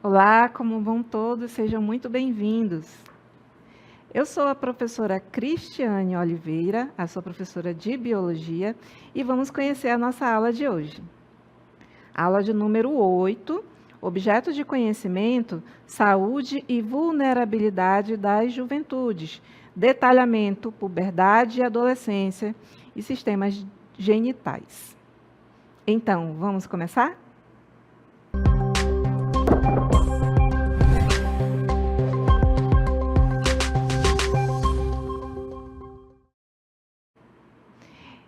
Olá, como vão todos? Sejam muito bem-vindos. Eu sou a professora Cristiane Oliveira, a sua professora de Biologia, e vamos conhecer a nossa aula de hoje. Aula de número 8, Objetos de Conhecimento, Saúde e Vulnerabilidade das Juventudes, Detalhamento, Puberdade e Adolescência e Sistemas Genitais. Então, vamos começar?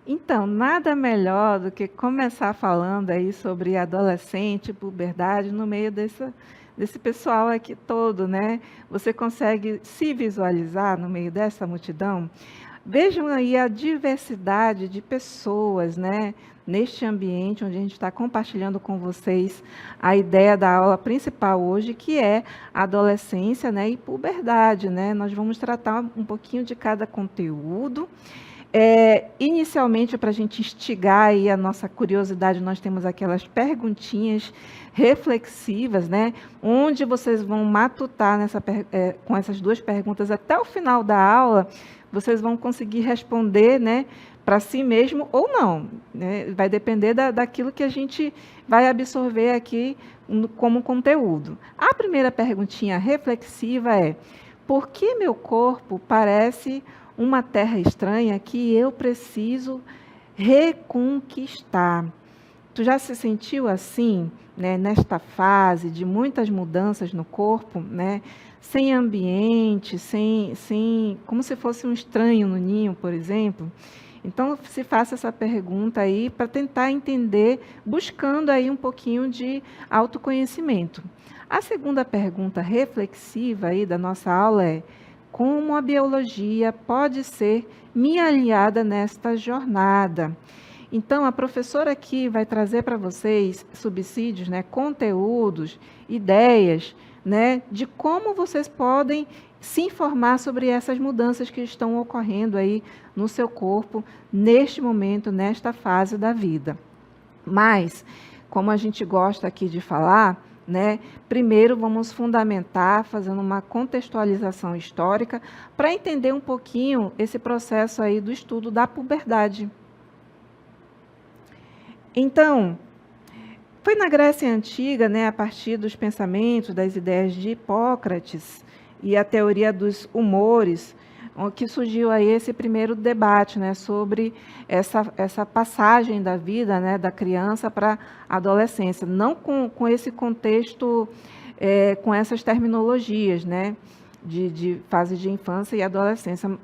Então, nada melhor do que começar falando aí sobre adolescente, puberdade, no meio desse pessoal aqui todo, né? Você consegue se visualizar no meio dessa multidão? Vejam aí a diversidade de pessoas, né? Neste ambiente onde a gente está compartilhando com vocês a ideia da aula principal hoje, que é a adolescência, né, e puberdade, né? Nós vamos tratar um pouquinho de cada conteúdo. Inicialmente, para a gente instigar aí a nossa curiosidade, nós temos aquelas perguntinhas reflexivas, né? Onde vocês vão matutar com essas duas perguntas até o final da aula, vocês vão conseguir responder, né, para si mesmo ou não, né? Vai depender daquilo que a gente vai absorver aqui como conteúdo. A primeira perguntinha reflexiva é: por que meu corpo parece uma terra estranha que eu preciso reconquistar? Tu já se sentiu assim, né, nesta fase de muitas mudanças no corpo, né, sem ambiente, como se fosse um estranho no ninho, por exemplo? Então, se faça essa pergunta aí para tentar entender, buscando aí um pouquinho de autoconhecimento. A segunda pergunta reflexiva aí da nossa aula é: como a biologia pode ser minha aliada nesta jornada? Então, a professora aqui vai trazer para vocês subsídios, né, conteúdos, ideias, né, de como vocês podem se informar sobre essas mudanças que estão ocorrendo aí no seu corpo, neste momento, nesta fase da vida. Mas, como a gente gosta aqui de falar, né, primeiro vamos fundamentar, fazendo uma contextualização histórica, para entender um pouquinho esse processo aí do estudo da puberdade. Então, foi na Grécia Antiga, né, a partir dos pensamentos, das ideias de Hipócrates e a teoria dos humores, que surgiu aí esse primeiro debate, né, sobre essa passagem da vida, né, da criança para a adolescência, não com esse contexto, com essas terminologias, né, de fase de infância e adolescência,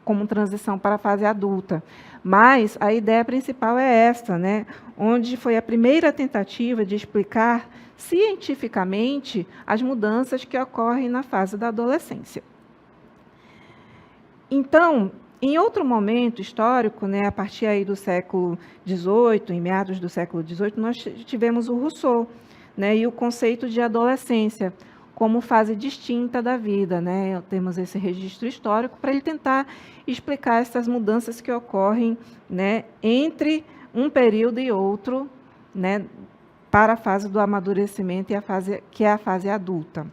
como transição para a fase adulta. Mas a ideia principal é esta, né, onde foi a primeira tentativa de explicar cientificamente as mudanças que ocorrem na fase da adolescência. Então, em outro momento histórico, né, a partir aí do século XVIII, em meados do século XVIII, nós tivemos o Rousseau, né, e o conceito de adolescência como fase distinta da vida, né? Temos esse registro histórico para ele tentar explicar essas mudanças que ocorrem, né, entre um período e outro, né, para a fase do amadurecimento que é a fase adulta.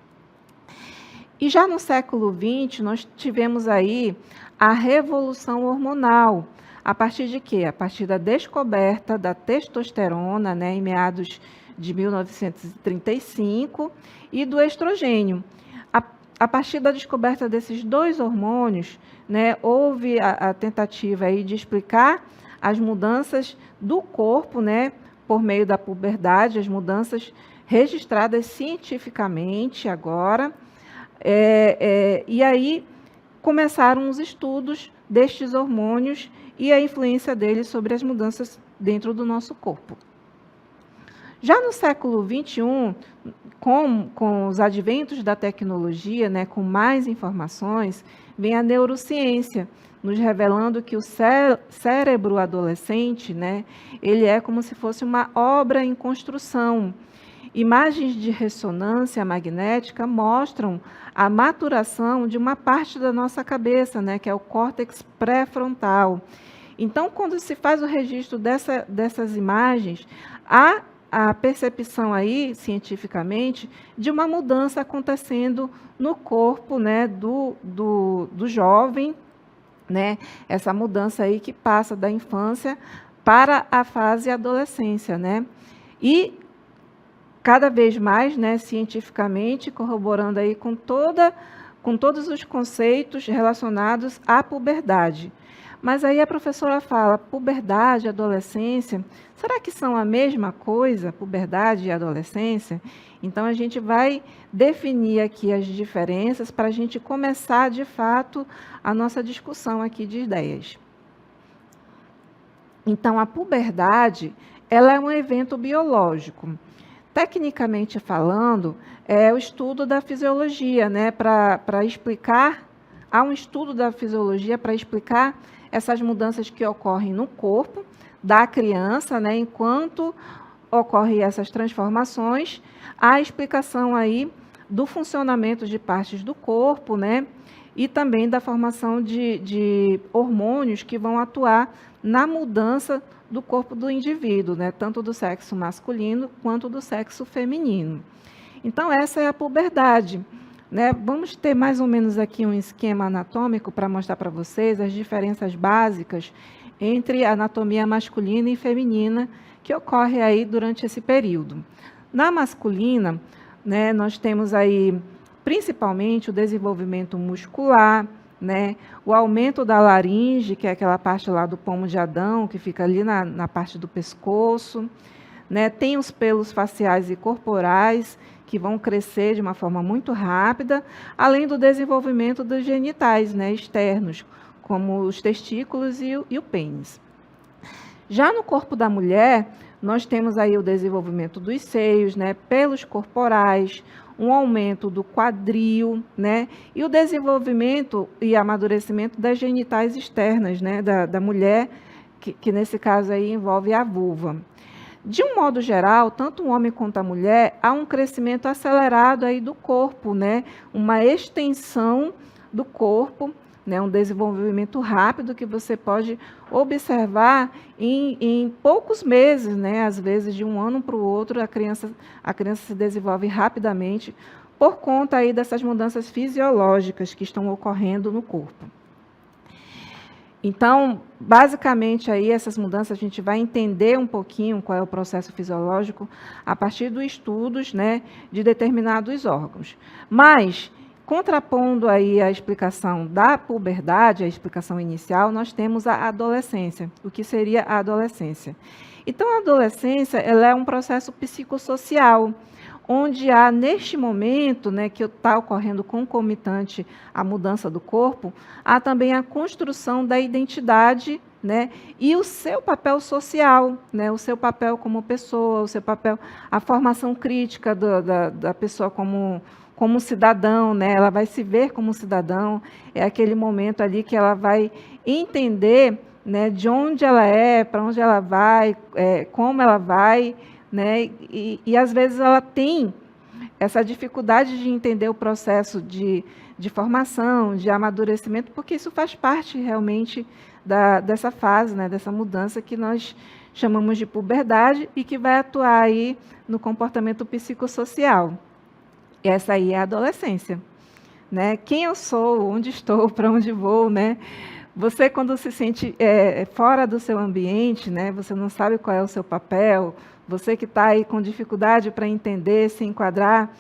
E já no século XX, nós tivemos aí a revolução hormonal. A partir de quê? A partir da descoberta da testosterona, né, em meados de 1935, e do estrogênio. A partir da descoberta desses dois hormônios, né, houve a tentativa aí de explicar as mudanças do corpo, né, por meio da puberdade, as mudanças registradas cientificamente agora. E aí começaram os estudos destes hormônios e a influência deles sobre as mudanças dentro do nosso corpo. Já no século XXI, com os adventos da tecnologia, né, com mais informações, vem a neurociência, nos revelando que o cérebro adolescente, né, ele é como se fosse uma obra em construção. Imagens de ressonância magnética mostram a maturação de uma parte da nossa cabeça, né, que é o córtex pré-frontal. Então, quando se faz o registro dessas imagens, há a percepção aí, cientificamente, de uma mudança acontecendo no corpo, né, do jovem, né, essa mudança aí que passa da infância para a fase adolescência, né, e cada vez mais, né, cientificamente, corroborando aí com todos os conceitos relacionados à puberdade. Mas aí a professora fala, puberdade e adolescência, será que são a mesma coisa, puberdade e adolescência? Então, a gente vai definir aqui as diferenças para a gente começar, de fato, a nossa discussão aqui de ideias. Então, a puberdade, ela é um evento biológico. Tecnicamente falando, é o estudo da fisiologia, né, para explicar, há um estudo da fisiologia para explicar essas mudanças que ocorrem no corpo da criança, né, enquanto ocorrem essas transformações, há a explicação aí do funcionamento de partes do corpo, né, e também da formação de hormônios que vão atuar na mudança do corpo do indivíduo, né, tanto do sexo masculino quanto do sexo feminino. Então, essa é a puberdade. Né? Vamos ter mais ou menos aqui um esquema anatômico para mostrar para vocês as diferenças básicas entre a anatomia masculina e feminina que ocorre aí durante esse período. Na masculina, né, nós temos aí principalmente o desenvolvimento muscular, né, o aumento da laringe, que é aquela parte lá do pomo de Adão, que fica ali na parte do pescoço, né, tem os pelos faciais e corporais, que vão crescer de uma forma muito rápida, além do desenvolvimento dos genitais, né, externos, como os testículos e o pênis. Já no corpo da mulher, nós temos aí o desenvolvimento dos seios, né, pelos corporais, um aumento do quadril, né, e o desenvolvimento e amadurecimento das genitais externas, né, da mulher, que nesse caso aí envolve a vulva. De um modo geral, tanto o homem quanto a mulher, há um crescimento acelerado aí do corpo, né? Uma extensão do corpo, né? Um desenvolvimento rápido que você pode observar em poucos meses, né? Às vezes de um ano para o outro, a criança se desenvolve rapidamente por conta aí dessas mudanças fisiológicas que estão ocorrendo no corpo. Então, basicamente, aí essas mudanças a gente vai entender um pouquinho qual é o processo fisiológico a partir dos estudos, né, de determinados órgãos. Mas, contrapondo aí a explicação da puberdade, a explicação inicial, nós temos a adolescência. O que seria a adolescência? Então, a adolescência ela é um processo psicossocial, onde há, neste momento, né, que está ocorrendo concomitante à mudança do corpo, há também a construção da identidade, né, e o seu papel social, né, o seu papel como pessoa, o seu papel, a formação crítica da pessoa como cidadão, né, ela vai se ver como cidadão, é aquele momento ali que ela vai entender, né, de onde ela é, para onde ela vai, como ela vai, né? E às vezes ela tem essa dificuldade de entender o processo de formação, de amadurecimento, porque isso faz parte realmente dessa fase, né? Dessa mudança que nós chamamos de puberdade e que vai atuar aí no comportamento psicossocial. Essa aí é a adolescência. Né? Quem eu sou, onde estou, para onde vou, né? Você, quando se sente fora do seu ambiente, né? Você não sabe qual é o seu papel, você que está aí com dificuldade para entender, se enquadrar,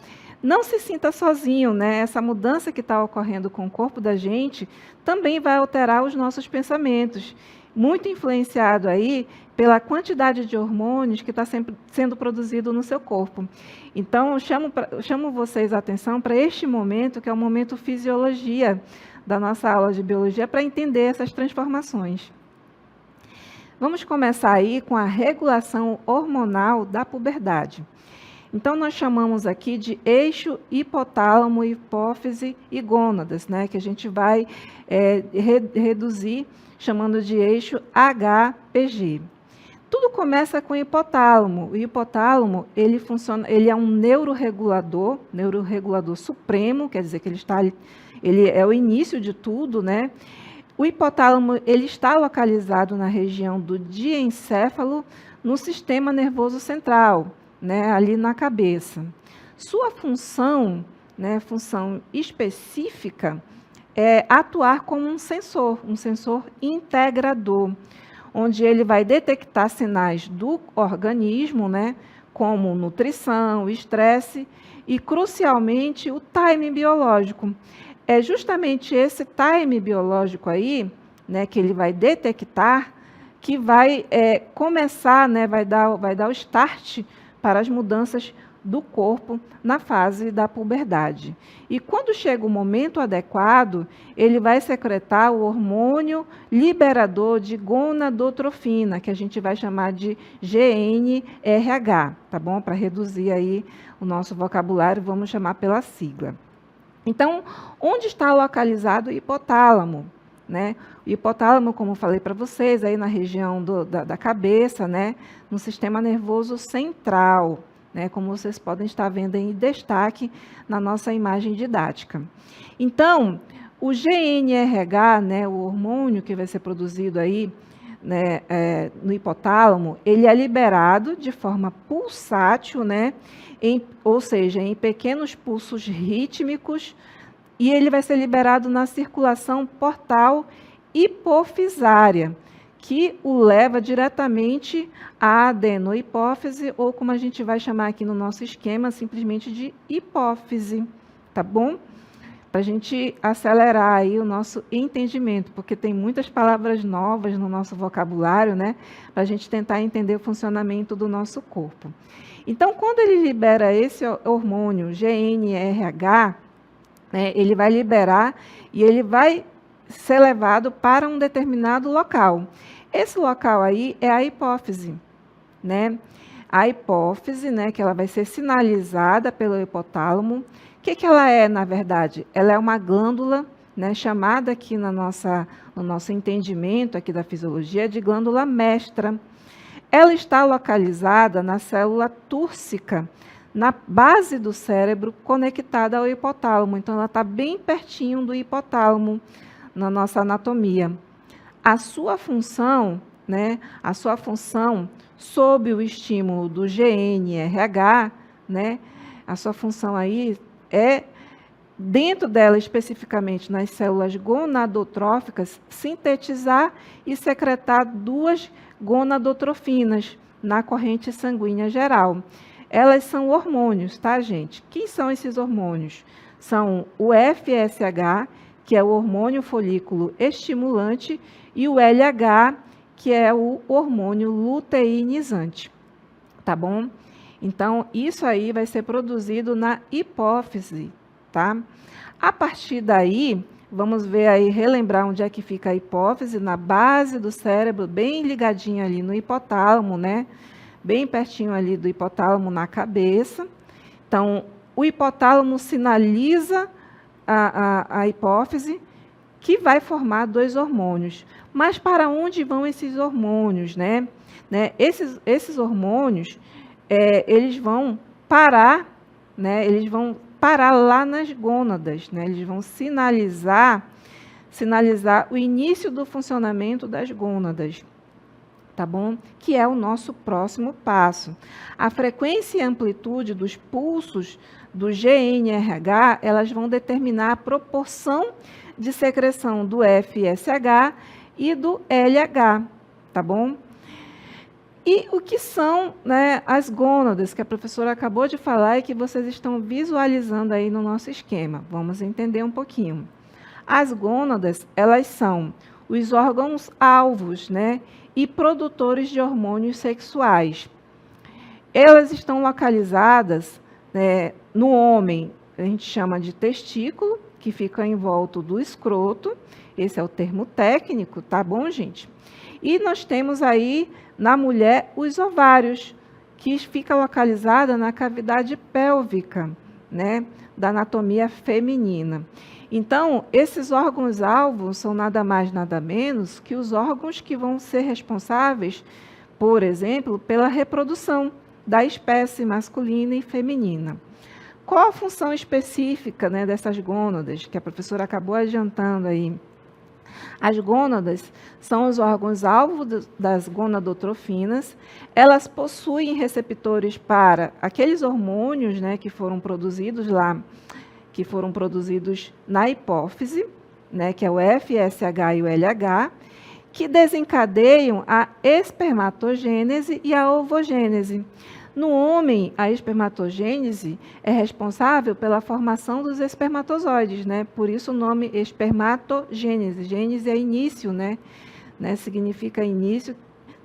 não se sinta sozinho, né? Essa mudança que está ocorrendo com o corpo da gente também vai alterar os nossos pensamentos, muito influenciado aí pela quantidade de hormônios que está sempre sendo produzido no seu corpo. Então, chamo vocês a atenção para este momento, que é o momento fisiologia da nossa aula de biologia, para entender essas transformações. Vamos começar aí com a regulação hormonal da puberdade. Então, nós chamamos aqui de eixo hipotálamo, hipófise e gônadas, né, que a gente vai reduzir chamando de eixo HPG. Tudo começa com o hipotálamo. O hipotálamo, ele é um neuroregulador supremo, quer dizer que ele é o início de tudo, né? O hipotálamo, ele está localizado na região do diencéfalo, no sistema nervoso central, né, ali na cabeça. Sua função, né, função específica, é atuar como um sensor integrador, onde ele vai detectar sinais do organismo, né, como nutrição, estresse e, crucialmente, o time biológico. É justamente esse time biológico aí, né, que ele vai detectar, que vai começar, né, vai dar o start para as mudanças do corpo na fase da puberdade. E quando chega o momento adequado, ele vai secretar o hormônio liberador de gonadotrofina, que a gente vai chamar de GnRH, tá bom? Para reduzir aí o nosso vocabulário, vamos chamar pela sigla. Então, onde está localizado o hipotálamo? Né? O hipotálamo, como falei para vocês, aí na região da cabeça, né? No sistema nervoso central, né? Como vocês podem estar vendo em destaque na nossa imagem didática. Então, o GnRH, né? O hormônio que vai ser produzido aí, né? No hipotálamo, ele é liberado de forma pulsátil, né? Ou seja, em pequenos pulsos rítmicos, e ele vai ser liberado na circulação portal hipofisária, que o leva diretamente à adenohipófise, ou como a gente vai chamar aqui no nosso esquema, simplesmente de hipófise, tá bom? Para a gente acelerar aí o nosso entendimento, porque tem muitas palavras novas no nosso vocabulário, né? Para a gente tentar entender o funcionamento do nosso corpo. Então, quando ele libera esse hormônio GnRH, né, ele vai liberar e ele vai ser levado para um determinado local. Esse local aí é a hipófise, né? A hipófise, né, que ela vai ser sinalizada pelo hipotálamo. O que ela é, na verdade? Ela é uma glândula, né, chamada aqui no nosso entendimento aqui da fisiologia de glândula mestra. Ela está localizada na célula túrcica, na base do cérebro, conectada ao hipotálamo. Então, ela está bem pertinho do hipotálamo na nossa anatomia. A sua função, né, sob o estímulo do GnRH, né, a sua função aí é, dentro dela especificamente nas células gonadotróficas, sintetizar e secretar 2 gonadotrofinas na corrente sanguínea geral. Elas são hormônios, tá, gente? Quem são esses hormônios? São o FSH, que é o hormônio folículo estimulante, e o LH, que é o hormônio luteinizante, tá bom? Então, isso aí vai ser produzido na hipófise, tá? A partir daí, vamos ver aí, relembrar onde é que fica a hipófise, na base do cérebro, bem ligadinho ali no hipotálamo, né? Bem pertinho ali do hipotálamo na cabeça. Então, o hipotálamo sinaliza a hipófise, que vai formar 2 hormônios. Mas para onde vão esses hormônios, né? Esses hormônios, eles vão parar, né? Eles vão parar lá nas gônadas, né? Eles vão sinalizar o início do funcionamento das gônadas, tá bom? Que é o nosso próximo passo. A frequência e amplitude dos pulsos do GnRH, elas vão determinar a proporção de secreção do FSH e do LH, tá bom? E o que são, né, as gônadas, que a professora acabou de falar e que vocês estão visualizando aí no nosso esquema? Vamos entender um pouquinho. As gônadas, elas são os órgãos alvos, né, e produtores de hormônios sexuais. Elas estão localizadas, né, no homem, a gente chama de testículo, que fica em volta do escroto. Esse é o termo técnico, tá bom, gente? E nós temos aí, na mulher, os ovários, que fica localizada na cavidade pélvica, né, da anatomia feminina. Então, esses órgãos-alvos são nada mais, nada menos que os órgãos que vão ser responsáveis por exemplo, pela reprodução da espécie masculina e feminina. Qual a função específica, né, dessas gônadas, que a professora acabou adiantando aí? As gônadas são os órgãos-alvo das gonadotrofinas. Elas possuem receptores para aqueles hormônios, né, que foram produzidos na hipófise, né, que é o FSH e o LH, que desencadeiam a espermatogênese e a ovogênese. No homem, a espermatogênese é responsável pela formação dos espermatozoides, né? Por isso o nome espermatogênese. Gênese é início, né? Significa início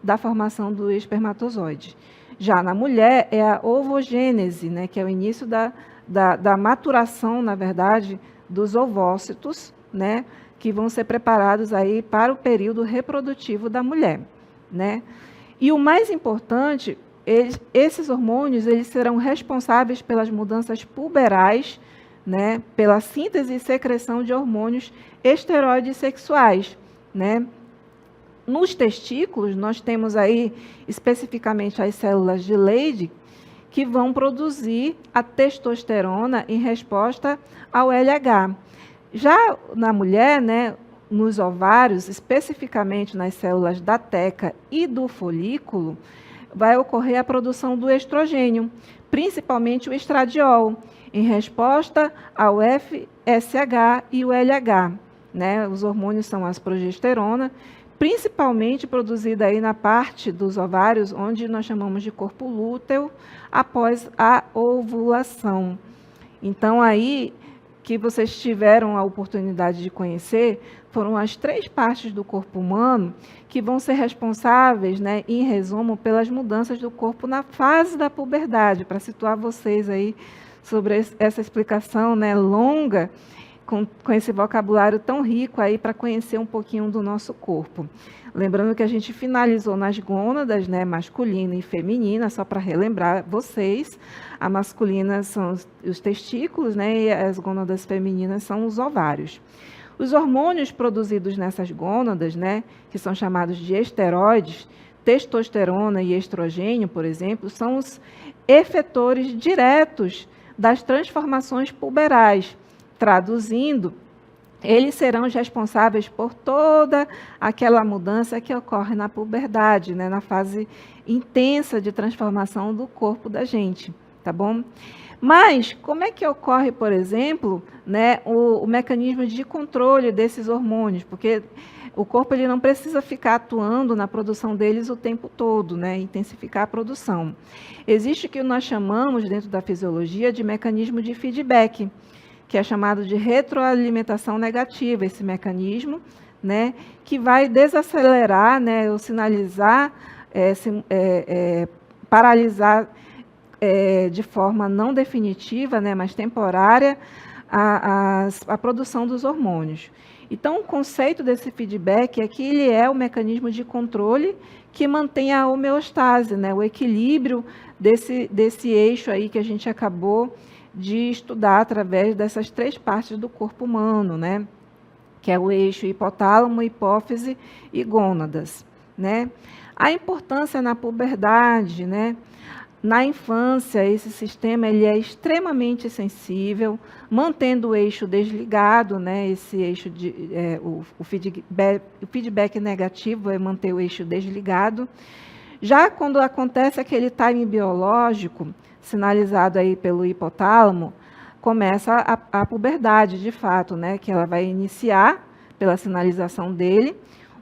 da formação do espermatozoide. Já na mulher, é a ovogênese, né? Que é o início da maturação, na verdade, dos ovócitos, né? Que vão ser preparados aí para o período reprodutivo da mulher, né? E o mais importante, esses hormônios eles serão responsáveis pelas mudanças puberais, né? Pela síntese e secreção de hormônios esteroides sexuais, né? Nos testículos, nós temos aí especificamente as células de Leydig, que vão produzir a testosterona em resposta ao LH. Já na mulher, né, nos ovários, especificamente nas células da teca e do folículo, vai ocorrer a produção do estrogênio, principalmente o estradiol, em resposta ao FSH e o LH. Né? Os hormônios são as progesterona, principalmente produzida aí na parte dos ovários, onde nós chamamos de corpo lúteo, após a ovulação. Então, aí que vocês tiveram a oportunidade de conhecer, foram as 3 partes do corpo humano que vão ser responsáveis, né, em resumo, pelas mudanças do corpo na fase da puberdade, para situar vocês aí sobre essa explicação, né, longa, com esse vocabulário tão rico aí para conhecer um pouquinho do nosso corpo. Lembrando que a gente finalizou nas gônadas, né, masculina e feminina, só para relembrar vocês. A masculina são os testículos, né, e as gônadas femininas são os ovários. Os hormônios produzidos nessas gônadas, né, que são chamados de esteroides, testosterona e estrogênio, por exemplo, são os efetores diretos das transformações puberais. Traduzindo, eles serão os responsáveis por toda aquela mudança que ocorre na puberdade, né, na fase intensa de transformação do corpo da gente, tá bom? Mas, como é que ocorre, por exemplo, né, o mecanismo de controle desses hormônios? Porque o corpo ele não precisa ficar atuando na produção deles o tempo todo, né, intensificar a produção. Existe o que nós chamamos, dentro da fisiologia, de mecanismo de feedback, que é chamado de retroalimentação negativa, esse mecanismo, né, que vai desacelerar, né, ou sinalizar, paralisar de forma não definitiva, né, mas temporária, a produção dos hormônios. Então, o conceito desse feedback é que ele é o mecanismo de controle que mantém a homeostase, né, o equilíbrio desse eixo aí que a gente acabou de estudar através dessas 3 partes do corpo humano, né? Que é o eixo hipotálamo, hipófise e gônadas, né? A importância na puberdade, né? Na infância, esse sistema ele é extremamente sensível, mantendo o eixo desligado, né? Esse eixo o feedback negativo é manter o eixo desligado. Já quando acontece aquele time biológico, sinalizado aí pelo hipotálamo, começa a puberdade, de fato, né, que ela vai iniciar pela sinalização dele,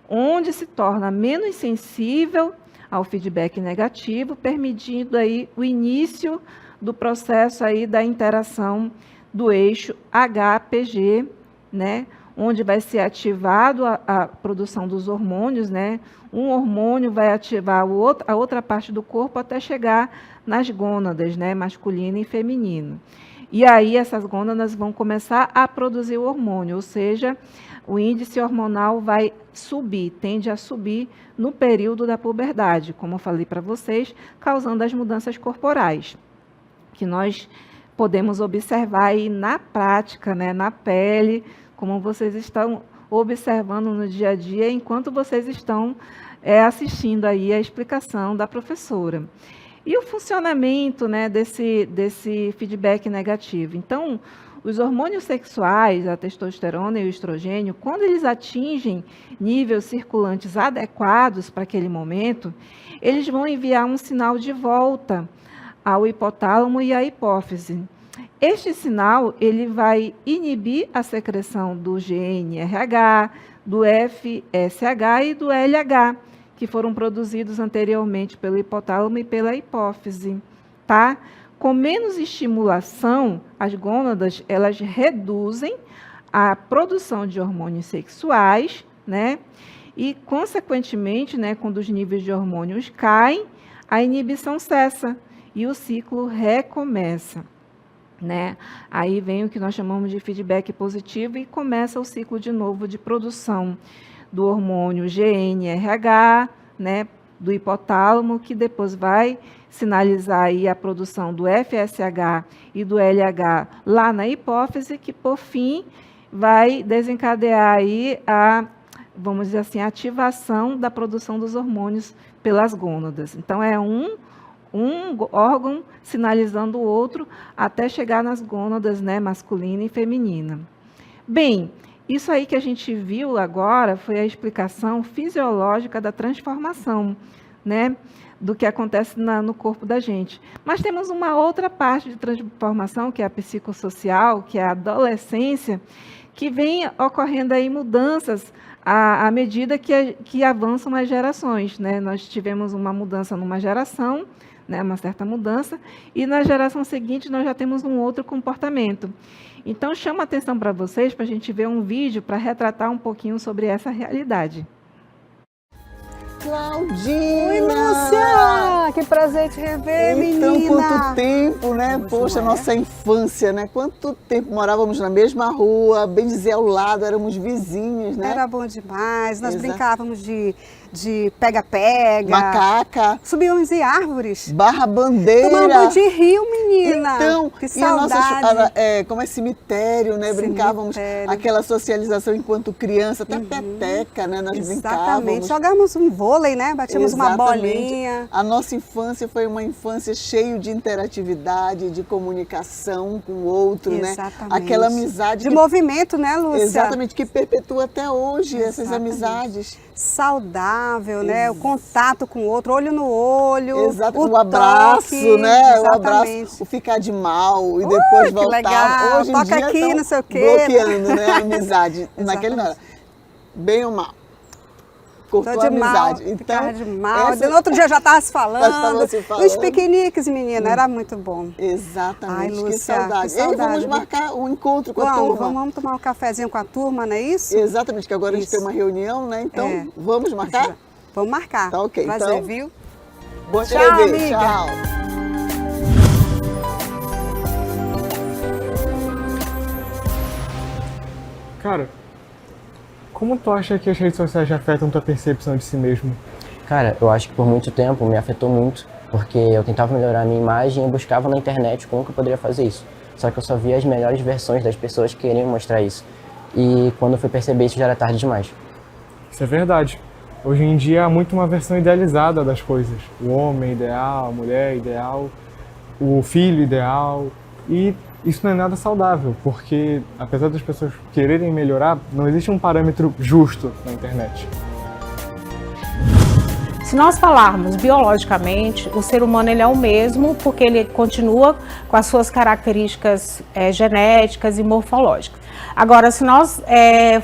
onde se torna menos sensível ao feedback negativo, permitindo aí o início do processo aí da interação do eixo HPG, né, onde vai ser ativado a produção dos hormônios, né? Um hormônio vai ativar a outra parte do corpo até chegar nas gônadas, né? Masculino e feminino. E aí essas gônadas vão começar a produzir o hormônio, ou seja, o índice hormonal vai subir, tende a subir no período da puberdade, como eu falei para vocês, causando as mudanças corporais, que nós podemos observar aí na prática, né? Na pele, como vocês estão observando no dia a dia, enquanto vocês estão assistindo aí a explicação da professora. E o funcionamento, né, desse feedback negativo? Então, os hormônios sexuais, a testosterona e o estrogênio, quando eles atingem níveis circulantes adequados para aquele momento, eles vão enviar um sinal de volta ao hipotálamo e à hipófise. Este sinal ele vai inibir a secreção do GNRH, do FSH e do LH, que foram produzidos anteriormente pelo hipotálamo e pela hipófise, tá? Com menos estimulação, as gônadas, elas reduzem a produção de hormônios sexuais, né? E, consequentemente, né, quando os níveis de hormônios caem, a inibição cessa e o ciclo recomeça, né? Aí vem o que nós chamamos de feedback positivo e começa o ciclo de novo de produção do hormônio GNRH, né, do hipotálamo, que depois vai sinalizar aí a produção do FSH e do LH lá na hipófise, que por fim vai desencadear aí vamos dizer assim, a ativação da produção dos hormônios pelas gônadas. Então é um órgão sinalizando o outro até chegar nas gônadas, né, masculina e feminina. Bem, isso aí que a gente viu agora foi a explicação fisiológica da transformação, né, do que acontece no corpo da gente. Mas temos uma outra parte de transformação, que é a psicossocial, que é a adolescência, que vem ocorrendo aí mudanças à medida que avançam as gerações, né? Nós tivemos uma mudança numa geração, né, uma certa mudança, e na geração seguinte nós já temos um outro comportamento. Então, chama atenção para vocês, para a gente ver um vídeo para retratar um pouquinho sobre essa realidade. Claudinha! Oi, Lúcia! Que prazer te rever, então, menina! Quanto tempo, né? Poxa, nossa infância, né? Quanto tempo morávamos na mesma rua, bem dizer ao lado, éramos vizinhos, né? Era bom demais, nós brincávamos de pega-pega. Macaca. Subíamos em árvores. Barra-bandeira. Tomava banho de rio, menina. Então, que saudade. Como é cemitério, né? Brincávamos aquela socialização enquanto criança, até peteca, né? Nós brincávamos. Jogávamos um vôlei, né? Batíamos uma bolinha. A nossa infância foi uma infância cheia de interatividade, de comunicação com o outro, né? Aquela amizade. De movimento, né, Lúcia? Exatamente, que perpetua até hoje essas amizades. Saudável, né? O contato com o outro, olho no olho. Exato, o abraço, toque, né? exatamente. O abraço, o ficar de mal e depois voltar. Legal. Hoje em Toca dia aqui, não sei o quê. Bloqueando, né? A amizade. Naquele não era. Bem ou mal. Cortou a amizade. Então, de mal. No outro dia já estava se falando. Os piqueniques, menina, era muito bom. Exatamente. Ai, Lúcia, que saudade. Que saudade. E vamos marcar um encontro com a turma. Vamos tomar um cafezinho com a turma, não é isso? Exatamente, que agora a gente tem uma reunião, né? Então, vamos marcar? Vamos marcar. Tá ok. Prazer, então, viu? Bom te Tchau, rever. amiga. Tchau. Cara, como tu acha que as redes sociais afetam tua percepção de si mesmo? Cara, eu acho que por muito tempo me afetou muito, porque eu tentava melhorar a minha imagem e buscava na internet como que eu poderia fazer isso. Só que eu só via as melhores versões das pessoas que queriam mostrar isso. E quando eu fui perceber isso já era tarde demais. Isso é verdade. Hoje em dia há muito uma versão idealizada das coisas. O homem ideal, a mulher ideal, o filho ideal. E isso não é nada saudável, porque apesar das pessoas quererem melhorar, não existe um parâmetro justo na internet. Se nós falarmos biologicamente, o ser humano ele é o mesmo porque ele continua com as suas características genéticas e morfológicas. Agora, se nós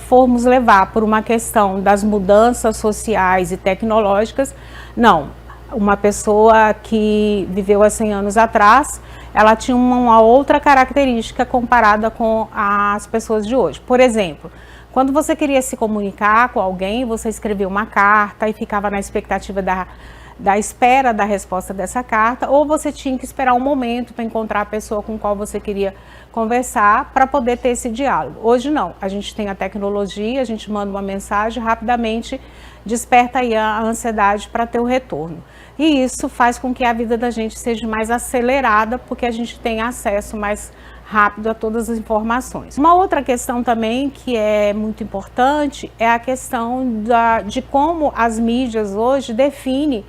formos levar por uma questão das mudanças sociais e tecnológicas, não. Uma pessoa que viveu há 100 anos atrás, ela tinha uma outra característica comparada com as pessoas de hoje. Por exemplo, quando você queria se comunicar com alguém, você escrevia uma carta e ficava na expectativa da espera da resposta dessa carta, ou você tinha que esperar um momento para encontrar a pessoa com qual você queria conversar para poder ter esse diálogo. Hoje não, a gente tem a tecnologia, a gente manda uma mensagem, rapidamente desperta aí a ansiedade para ter o retorno. E isso faz com que a vida da gente seja mais acelerada, porque a gente tem acesso mais rápido a todas as informações. Uma outra questão também que é muito importante é a questão de como as mídias hoje definem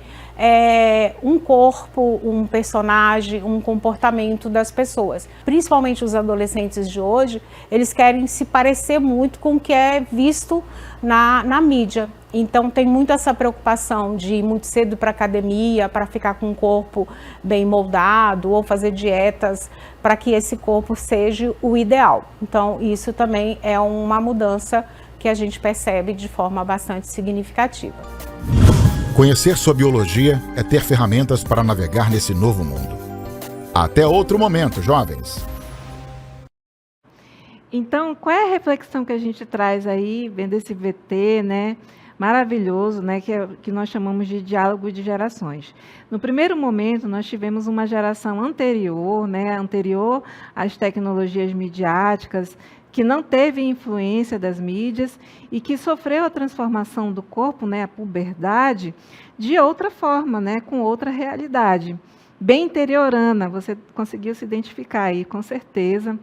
um corpo, um personagem, um comportamento das pessoas. Principalmente os adolescentes de hoje, eles querem se parecer muito com o que é visto na mídia. Então tem muito essa preocupação de ir muito cedo para a academia, para ficar com um corpo bem moldado, ou fazer dietas para que esse corpo seja o ideal. Então isso também é uma mudança que a gente percebe de forma bastante significativa. Conhecer sua biologia é ter ferramentas para navegar nesse novo mundo. Até outro momento, jovens! Então, qual é a reflexão que a gente traz aí, vendo esse VT, né, maravilhoso, né, que nós chamamos de diálogo de gerações? No primeiro momento, nós tivemos uma geração anterior, né, anterior às tecnologias midiáticas, que não teve influência das mídias e que sofreu a transformação do corpo, né, a puberdade, de outra forma, né, com outra realidade, bem interiorana. Você conseguiu se identificar aí, com certeza,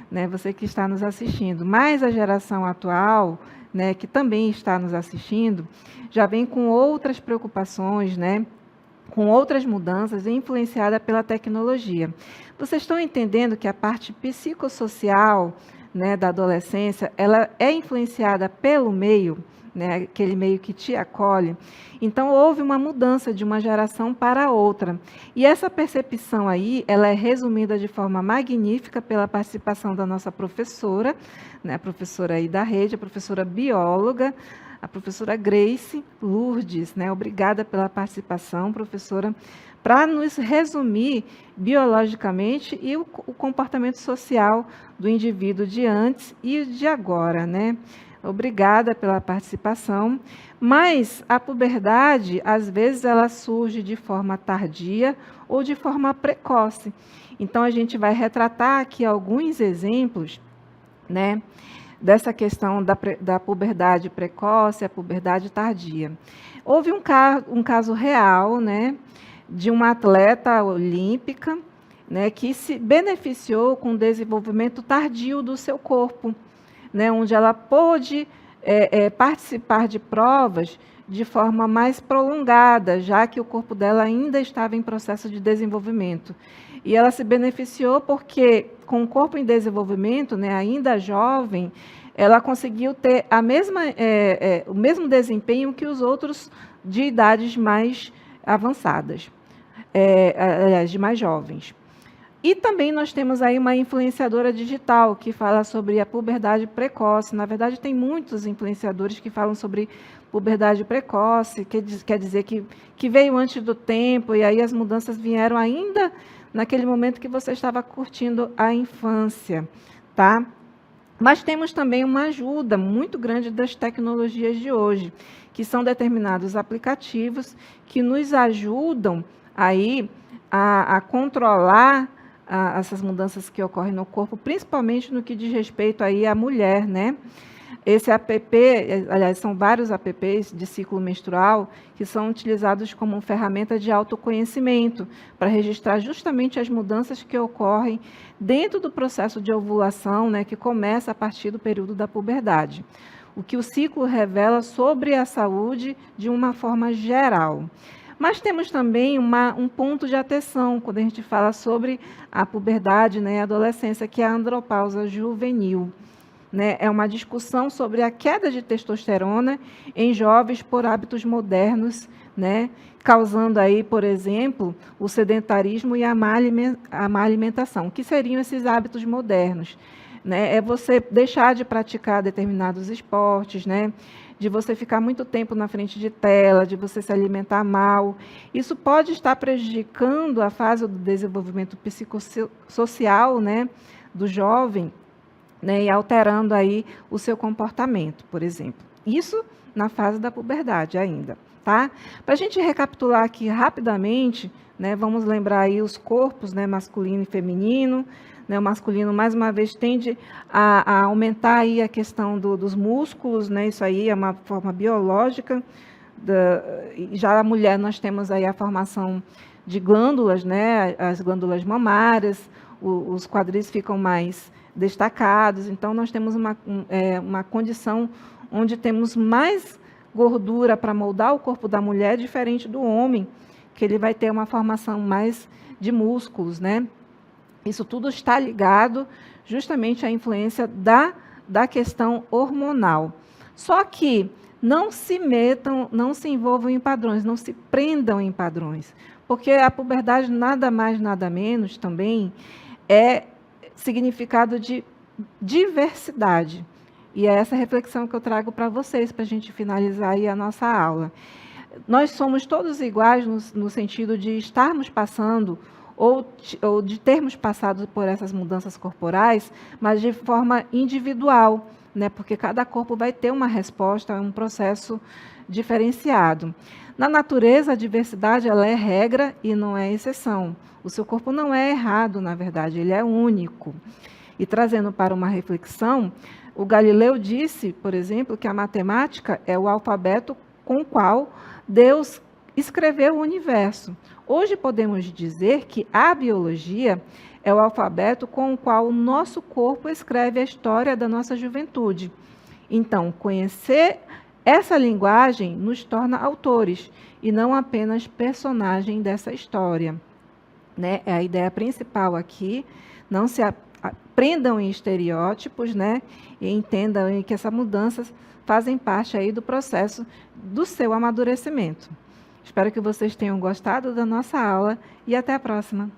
né, você que está nos assistindo. Mas a geração atual, né, que também está nos assistindo, já vem com outras preocupações, né, com outras mudanças, influenciada pela tecnologia. Vocês estão entendendo que a parte psicossocial, né, da adolescência, ela é influenciada pelo meio, né, aquele meio que te acolhe. Então, houve uma mudança de uma geração para outra. E essa percepção aí, ela é resumida de forma magnífica pela participação da nossa professora, né, a professora aí da rede, a professora bióloga, a professora Grace Lourdes, né? Obrigada pela participação, professora, para nos resumir biologicamente e o comportamento social do indivíduo de antes e de agora, né? Obrigada pela participação. Mas a puberdade, às vezes, ela surge de forma tardia ou de forma precoce. Então, a gente vai retratar aqui alguns exemplos, né, dessa questão da puberdade precoce, a puberdade tardia. Houve um caso real, né, de uma atleta olímpica, né, que se beneficiou com o desenvolvimento tardio do seu corpo, né, onde ela pôde participar de provas de forma mais prolongada, já que o corpo dela ainda estava em processo de desenvolvimento. E ela se beneficiou porque, com o corpo em desenvolvimento, né, ainda jovem, ela conseguiu ter o mesmo desempenho que os outros de idades mais avançadas, aliás, de mais jovens. E também nós temos aí uma influenciadora digital que fala sobre a puberdade precoce. Na verdade, tem muitos influenciadores que falam sobre puberdade precoce, quer dizer que veio antes do tempo, e aí as mudanças vieram ainda naquele momento que você estava curtindo a infância, tá? Mas temos também uma ajuda muito grande das tecnologias de hoje, que são determinados aplicativos que nos ajudam aí a controlar essas mudanças que ocorrem no corpo, principalmente no que diz respeito aí à mulher, né? Esse app, aliás, são vários apps de ciclo menstrual que são utilizados como ferramenta de autoconhecimento para registrar justamente as mudanças que ocorrem dentro do processo de ovulação, né, que começa a partir do período da puberdade. O que o ciclo revela sobre a saúde de uma forma geral. Mas temos também um ponto de atenção quando a gente fala sobre a puberdade, né, e a adolescência, que é a andropausa juvenil. Né, é uma discussão sobre a queda de testosterona em jovens por hábitos modernos, né, causando aí, por exemplo, o sedentarismo e a má alimentação. O que seriam esses hábitos modernos? Né, é você deixar de praticar determinados esportes, né, de você ficar muito tempo na frente de tela, de você se alimentar mal. Isso pode estar prejudicando a fase do desenvolvimento psicossocial, né, do jovem, né, e alterando aí o seu comportamento, por exemplo. Isso na fase da puberdade ainda, tá? Para a gente recapitular aqui rapidamente, né, vamos lembrar aí os corpos, né, masculino e feminino, né, o masculino, mais uma vez, tende a aumentar aí a questão dos músculos, né, isso aí é uma forma biológica. Já a mulher, nós temos aí a formação de glândulas, né, as glândulas mamárias, os quadris ficam mais destacados, então nós temos uma condição onde temos mais gordura para moldar o corpo da mulher, diferente do homem, que ele vai ter uma formação mais de músculos, né? Isso tudo está ligado justamente à influência da questão hormonal. Só que não se metam, não se envolvam em padrões, não se prendam em padrões, porque a puberdade nada mais, nada menos também é significado de diversidade. E é essa reflexão que eu trago para vocês, para a gente finalizar aí a nossa aula. Nós somos todos iguais no sentido de estarmos passando ou de termos passado por essas mudanças corporais, mas de forma individual, né? Porque cada corpo vai ter uma resposta, um processo diferenciado. Na natureza, a diversidade ela é regra e não é exceção. O seu corpo não é errado, na verdade, ele é único. E trazendo para uma reflexão, o Galileu disse, por exemplo, que a matemática é o alfabeto com o qual Deus escreveu o universo. Hoje podemos dizer que a biologia é o alfabeto com o qual o nosso corpo escreve a história da nossa juventude. Então, conhecer essa linguagem nos torna autores e não apenas personagem dessa história, né? É a ideia principal aqui. Não se prendam em estereótipos, né? E entendam que essas mudanças fazem parte aí do processo do seu amadurecimento. Espero que vocês tenham gostado da nossa aula e até a próxima.